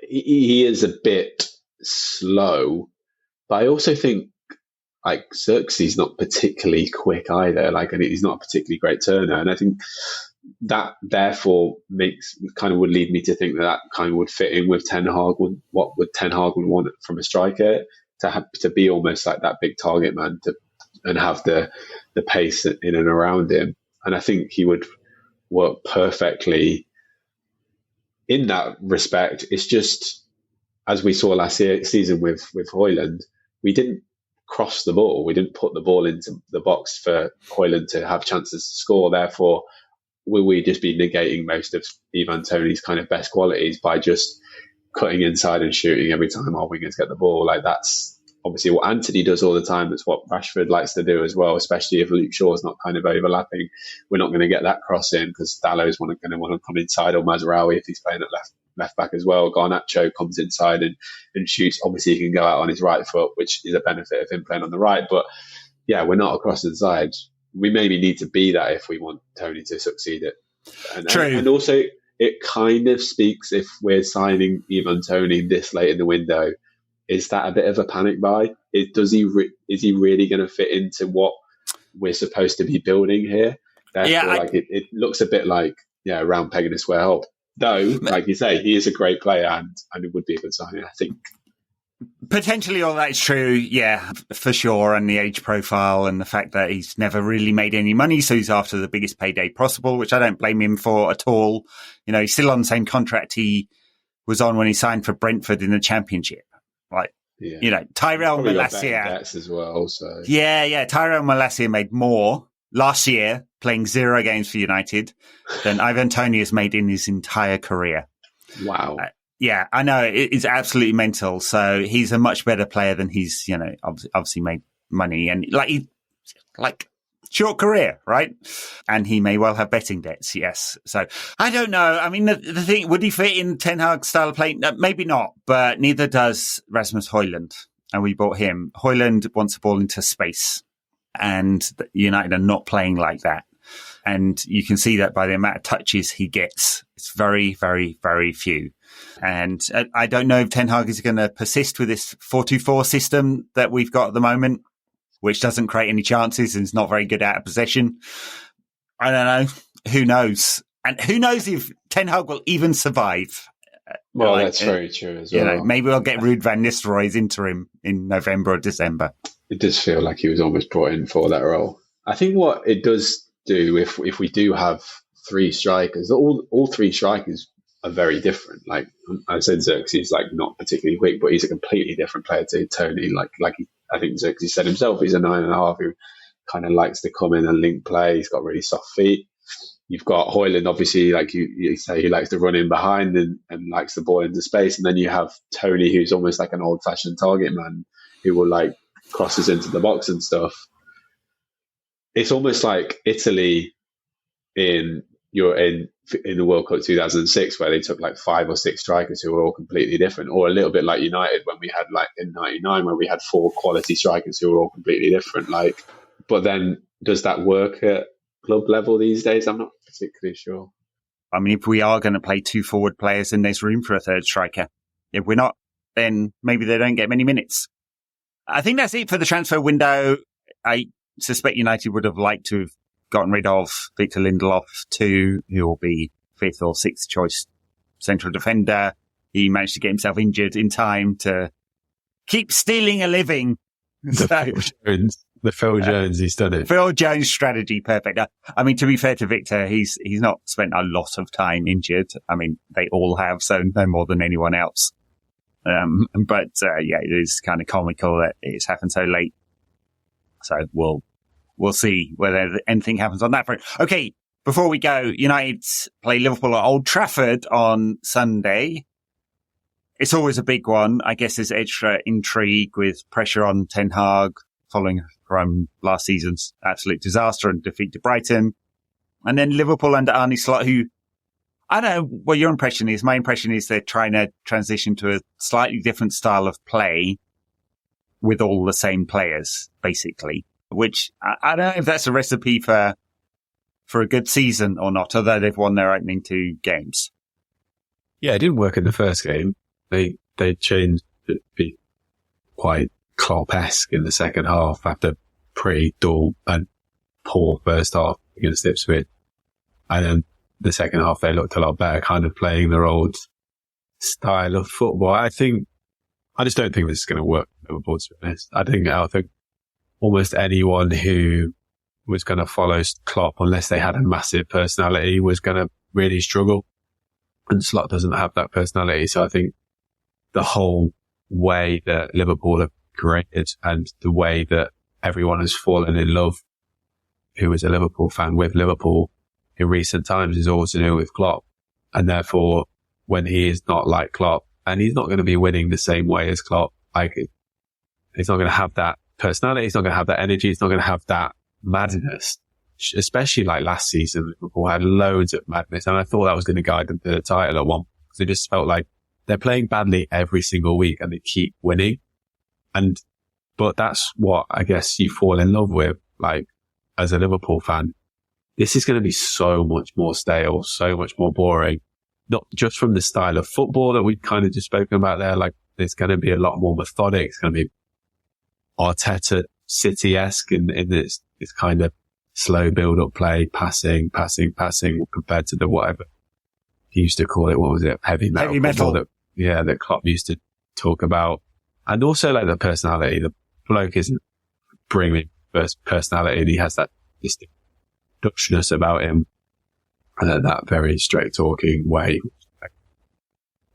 He is a bit slow, but I also think Xerxes not particularly quick either. And he's not a particularly great turner, and I think that therefore would lead me to think that kind of would fit in with Ten Hag. What would Ten Hag would want from a striker, to be almost like that big target man and have the pace in and around him. And I think he would work perfectly in that respect. It's just, as we saw last season with Højlund, we didn't cross the ball. We didn't put the ball into the box for Højlund to have chances to score. Therefore, will we just be negating most of Ivan Toney's kind of best qualities by just cutting inside and shooting every time our wingers get the ball? Like, that's obviously what Antony does all the time. That's what Rashford likes to do as well, especially if Luke Shaw's not kind of overlapping. We're not going to get that cross in because Dallow's going to want to come inside, or Mazraoui if he's playing at left back as well. Garnacho comes inside and shoots. Obviously, he can go out on his right foot, which is a benefit of him playing on the right. But yeah, we're not across the side. We maybe need to be that if we want Toney to succeed it. True. And also, it kind of speaks, if we're signing Ivan Toney this late in the window, is that a bit of a panic buy? Is he really going to fit into what we're supposed to be building here? Therefore, it looks a bit like round peg in a square hole. Though, like you say, he is a great player and it would be a good signing, I think. Potentially all that is true, yeah, for sure. And the age profile and the fact that he's never really made any money, so he's after the biggest payday possible, which I don't blame him for at all. You know, he's still on the same contract he was on when he signed for Brentford in the Championship. Like, you know, Tyrell Malacia as well. So yeah, Tyrell Malacia made more last year playing 0 games for United than Ivan Toney has made in his entire career. Wow. Yeah, I know. It's absolutely mental. So he's a much better player than he's, you know, obviously made money and like short career, right? And he may well have betting debts. Yes. So I don't know. I mean, the thing, would he fit in Ten Hag's style of play? No, maybe not, but neither does Rasmus Højlund. And we bought him. Højlund wants the ball into space and United are not playing like that. And you can see that by the amount of touches he gets. It's very, very, very few. And I don't know if Ten Hag is going to persist with this 4-2-4 system that we've got at the moment, which doesn't create any chances and is not very good out of possession. I don't know. Who knows? And who knows if Ten Hag will even survive? Well, that's very true as well. You know, maybe we'll get Ruud van Nistelrooy's interim in November or December. It does feel like he was almost brought in for that role. I think what it does do, if we do have 3 strikers, all 3 strikers are very different. Like I said, Xerxes like not particularly quick, but he's a completely different player to Toney. I think Xerxes said himself, he's a 9.5 who kind of likes to come in and link play. He's got really soft feet. You've got Højlund, obviously, like you say, he likes to run in behind and likes the ball into space. And then you have Toney, who's almost like an old-fashioned target man who will like crosses into the box and stuff. It's almost like Italy in the World Cup 2006, where they took like 5 or 6 strikers who were all completely different, or a little bit like United when we had like in '99, where we had 4 quality strikers who were all completely different. Like, but then does that work at club level these days? I'm not particularly sure. I mean, if we are going to play 2 forward players, then there's room for a 3rd striker. If we're not, then maybe they don't get many minutes. I think that's it for the transfer window. I suspect United would have liked to have gotten rid of Victor Lindelof too, who will be 5th or 6th choice central defender. He managed to get himself injured in time to keep stealing a living. The Phil Jones, he's done it. Phil Jones strategy, perfect. I mean, to be fair to Victor, he's not spent a lot of time injured. I mean, they all have, so no more than anyone else. But it is kind of comical that it's happened so late. So we'll see whether anything happens on that front. Okay, before we go, United play Liverpool at Old Trafford on Sunday. It's always a big one. I guess there's extra intrigue with pressure on Ten Hag following from last season's absolute disaster and defeat to Brighton. And then Liverpool under Arne Slot, who, I don't know what your impression is. My impression is they're trying to transition to a slightly different style of play with all the same players, basically. Which I don't know if that's a recipe for a good season or not, although they've won their opening 2 games. Yeah, it didn't work in the first game. They changed it to be quite Klopp-esque in the second half after pretty dull and poor first half against Ipswich. And then the second half they looked a lot better, kind of playing their old style of football. I just don't think this is going to work for Liverpool, to be honest. I think almost anyone who was going to follow Klopp, unless they had a massive personality, was going to really struggle. And Slot doesn't have that personality. So I think the whole way that Liverpool have created and the way that everyone has fallen in love, who is a Liverpool fan, with Liverpool in recent times, is all to do with Klopp. And therefore, when he is not like Klopp, and he's not going to be winning the same way as Klopp, he's not going to have that personality, he's not going to have that energy, he's not going to have that madness, especially like last season. Liverpool had loads of madness, and I thought that was going to guide them to the title at one point, because it just felt like they're playing badly every single week and they keep winning. But that's what I guess you fall in love with, like, as a Liverpool fan. This is going to be so much more stale, so much more boring, not just from the style of football that we've kind of just spoken about there. Like, there's going to be a lot more methodic. It's going to be Arteta City-esque in this kind of slow build-up play, passing, compared to the whatever he used to call it. What was it? Heavy metal. Heavy metal. That Klopp used to talk about. And also like the personality. The bloke isn't bringing personality, and he has that distinct Dutchness about him, and then that very straight talking way.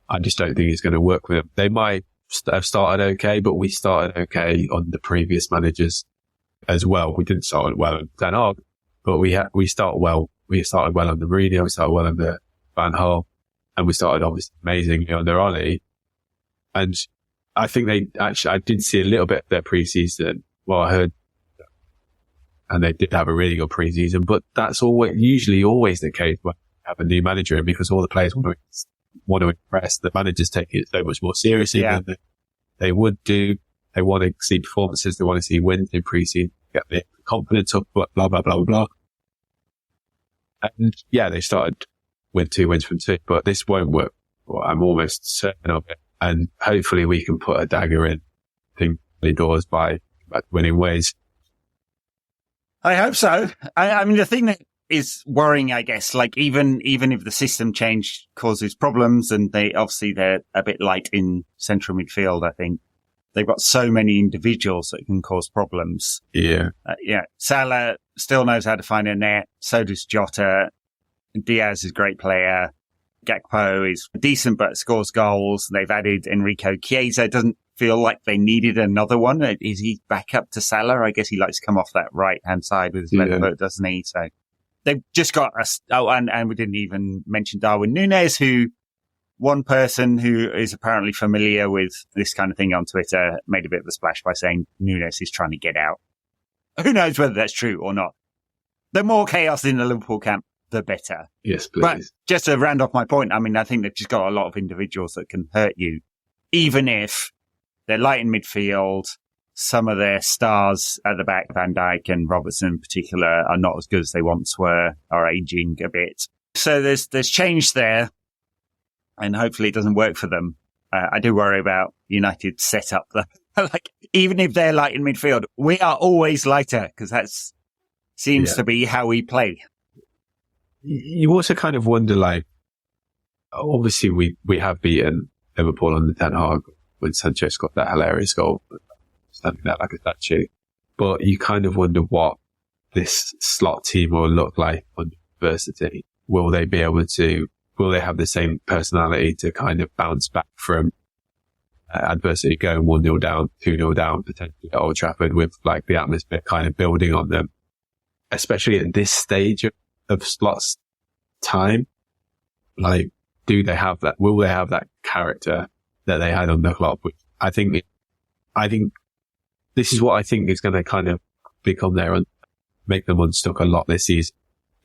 I just don't think he's going to work with him. They might have started okay, but we started okay on the previous managers as well. We didn't start well on Ten Hag, but we started well. We started well under Mourinho, we started well under Van Gaal, and we started obviously amazingly under Oli. And I think I did see a little bit of their pre-season. Well, I heard, and they did have a really good pre-season, but that's usually always the case when you have a new manager, because all the players want to impress. The managers take it so much more seriously than they would do. They want to see performances. They want to see wins in pre-season, get their confidence up, blah, blah, blah, blah, blah. And yeah, they started with 2 wins from 2, but this won't work. Well, I'm almost certain of it. And hopefully we can put a dagger in the doors by winning ways. I hope so. I mean, the thing that is worrying, I guess, like even if the system change causes problems, and they're a bit light in central midfield, I think they've got so many individuals that can cause problems. Yeah. Salah still knows how to find a net. So does Jota. Diaz is a great player. Gakpo is decent but scores goals. They've added Enrico Chiesa. It doesn't feel like they needed another one. Is he back up to Salah? I guess he likes to come off that right-hand side with his left foot, doesn't he? So they've just got us. Oh, and we didn't even mention Darwin Núñez, who one person who is apparently familiar with this kind of thing on Twitter made a bit of a splash by saying Núñez is trying to get out. Who knows whether that's true or not? The more chaos in the Liverpool camp, the better. Yes, please. But just to round off my point, I mean, I think they've just got a lot of individuals that can hurt you, even if they're light in midfield. Some of their stars at the back, Van Dijk and Robertson in particular, are not as good as they once were, are aging a bit. So there's change there, and hopefully it doesn't work for them. I do worry about United's setup, though. Like, even if they're light in midfield, we are always lighter, because that seems to be how we play. You also kind of wonder, like, obviously we have beaten Liverpool under Ten Hag when Sanchez got that hilarious goal, standing there like a statue. But you kind of wonder what this slot team will look like under adversity. Will they have the same personality to kind of bounce back from adversity, going 1-0 down, 2-0 down, potentially at Old Trafford, with like the atmosphere kind of building on them, especially at this stage of slots time? Like, do they have that? Will they have that character that they had on the Klopp? Which I think this is what I think is going to kind of become there and make them unstuck a lot this season.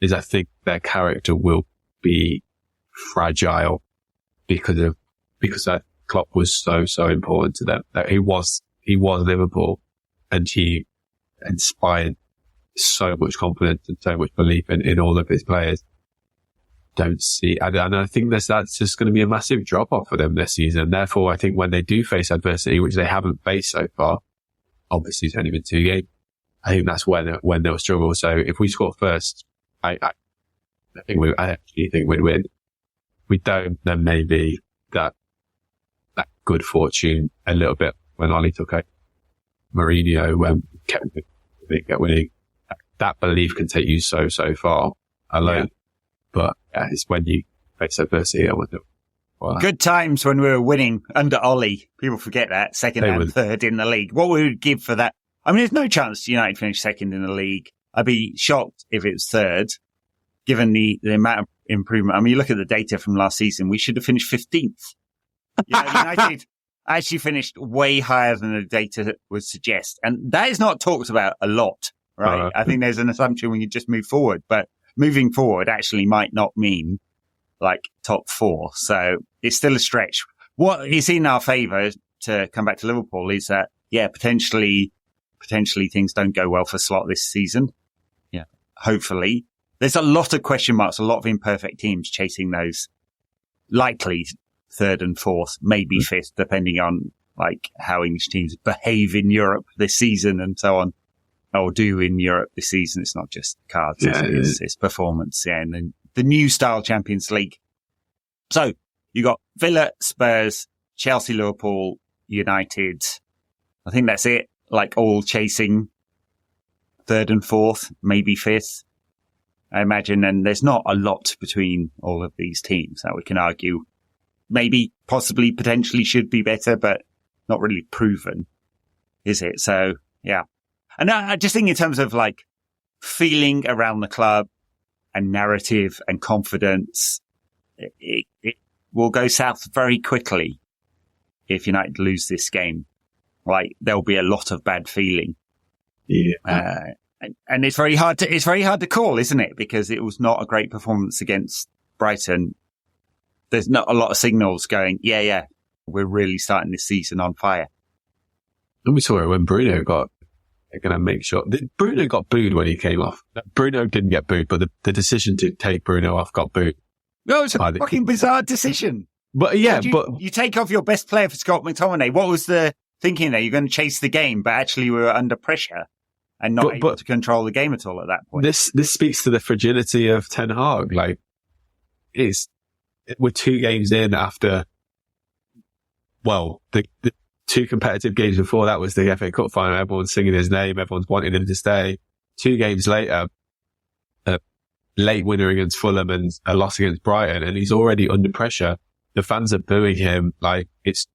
Is I think their character will be fragile because that Klopp was so important to them. That he was Liverpool, and he inspired so much confidence and so much belief in all of his players. And I think that's just going to be a massive drop off for them this season. Therefore, I think when they do face adversity, which they haven't faced so far, obviously it's only been 2 games, I think that's when they'll struggle. So if we score first, I actually think we'd win. If we don't, then maybe that good fortune a little bit when Oli took out Mourinho, kept winning. That belief can take you so far alone. Yeah. But it's when you face adversity, I wonder. Good times when we were winning under Oli. People forget that. Second and third in the league. What we would give for that? I mean, there's no chance United finish second in the league. I'd be shocked if it was third, given the amount of improvement. I mean, you look at the data from last season, we should have finished 15th. United actually finished way higher than the data would suggest. And that is not talked about a lot, right? I think there's an assumption we can just move forward, but moving forward actually might not mean like top 4. So it's still a stretch. What is in our favour, to come back to Liverpool, is that, potentially things don't go well for Slot this season. Yeah. Hopefully. There's a lot of question marks, a lot of imperfect teams chasing those likely 3rd and 4th, maybe 5th, depending on like how English teams behave in Europe this season and so on. Or do in Europe this season. It's not just cards, it's performance. Yeah, and then the new style Champions League. So you got Villa, Spurs, Chelsea, Liverpool, United. I think that's it. Like all chasing third and fourth, maybe fifth, I imagine. And there's not a lot between all of these teams that we can argue. Maybe, possibly, potentially should be better, but not really proven, is it? So, yeah. And I just think in terms of like feeling around the club and narrative and confidence, it will go south very quickly if United lose this game. Like there'll be a lot of bad feeling. Yeah. And it's very hard to call, isn't it? Because it was not a great performance against Brighton. There's not a lot of signals going, yeah, we're really starting this season on fire. And we saw it when Bruno they're going to make sure. Bruno got booed when he came off. Bruno didn't get booed, but the decision to take Bruno off got booed. No, it's a fucking bizarre decision. But yeah, you take off your best player for Scott McTominay. What was the thinking there? You're going to chase the game, but actually we were under pressure and not able to control the game at all at that point. This speaks to the fragility of Ten Hag. Like, we're 2 games in after, well, the 2 competitive games before that was the FA Cup final. Everyone's singing his name. Everyone's wanting him to stay. 2 games later, a late winner against Fulham and a loss against Brighton, and he's already under pressure. The fans are booing him. Like, this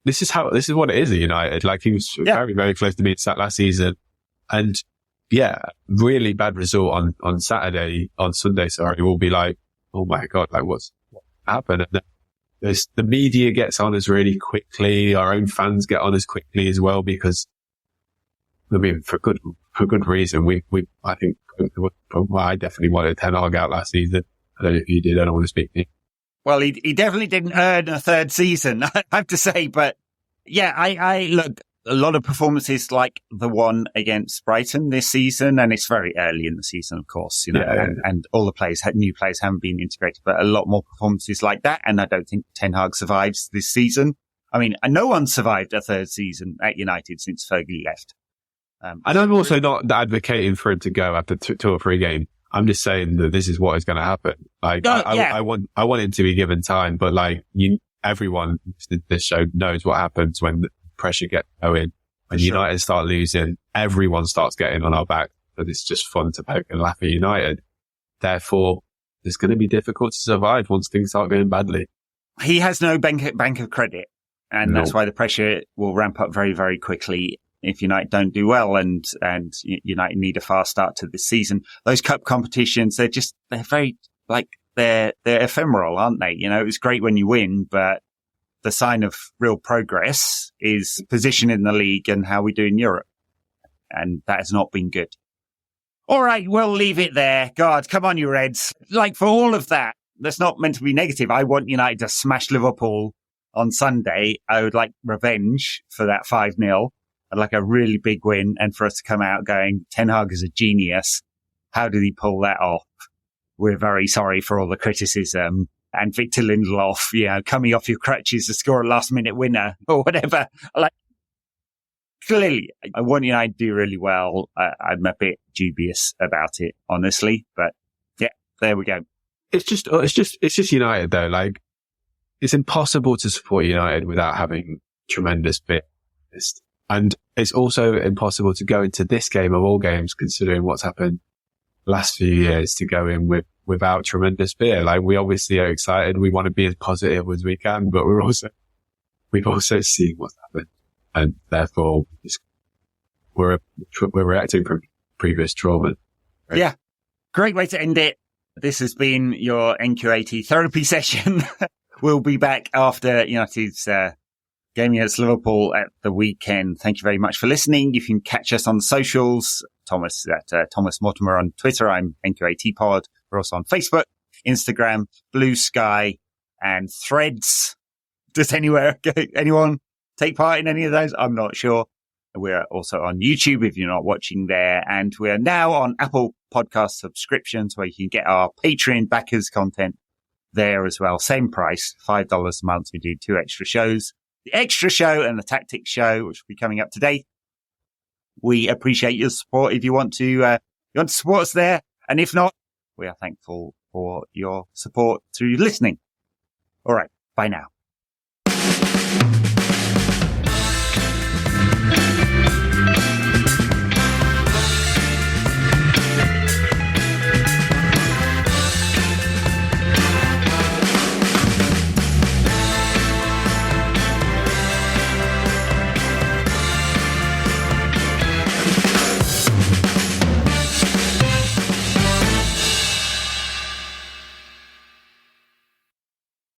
is what it is at United. Like, he was very, very close to being sacked last season. And yeah, really bad result on Sunday, we'll be like, oh my God, like what happened? And the media gets on us really quickly. Our own fans get on us quickly as well, because I mean, for good reason. I think, I definitely wanted Ten Hag out last season. I don't know if you did. I don't want to speak to you. Well, he definitely didn't earn a third season, I have to say. But yeah, I look, a lot of performances like the one against Brighton this season, and it's very early in the season, of course, and all the new players haven't been integrated, but a lot more performances like that. And I don't think Ten Hag survives this season. I mean, no one survived a third season at United since Fergie left. And I'm also not advocating for him to go after 2 or 3 games. I'm just saying that this is what is going to happen. Like, I want him to be given time, but like everyone in this show knows what happens when the pressure gets going. When United start losing, everyone starts getting on our back. But it's just fun to poke and laugh at United. Therefore, it's going to be difficult to survive once things start going badly. He has no bank of credit, and that's why the pressure will ramp up very, very quickly if United don't do well, and United need a fast start to this season. Those cup competitions, they're very, like, they're ephemeral, aren't they? You know, it was great when you win, but the sign of real progress is position in the league and how we do in Europe. And that has not been good. All right, we'll leave it there. God, come on, you Reds. Like, for all of that, that's not meant to be negative. I want United to smash Liverpool on Sunday. I would like revenge for that 5-0. I'd like a really big win, and for us to come out going, Ten Hag is a genius. How did he pull that off? We're very sorry for all the criticism. And Victor Lindelof, coming off your crutches to score a last-minute winner or whatever. Like, clearly, I want United to do really well. I'm a bit dubious about it, honestly. But yeah, there we go. It's just United though. Like, it's impossible to support United without having tremendous bit. And it's also impossible to go into this game of all games, considering what's happened last few years, to go in without tremendous fear. Like, we obviously are excited. We want to be as positive as we can, but we've also seen what's happened, and therefore we're reacting from previous trauma. Right? Yeah. Great way to end it. This has been your NQ80 therapy session. We'll be back after United's game against Liverpool at the weekend. Thank you very much for listening. You can catch us on socials. Thomas at Thomas Mortimer on Twitter. I'm NQ80 Pod. We're also on Facebook, Instagram, Blue Sky, and Threads. Does anyone take part in any of those? I'm not sure. We're also on YouTube if you're not watching there. And we're now on Apple Podcast subscriptions, where you can get our Patreon backers content there as well. Same price, $5 a month. We do 2 extra shows. The extra show and the tactics show, which will be coming up today. We appreciate your support if you want to support us there. And if not, we are thankful for your support through listening. All right. Bye now.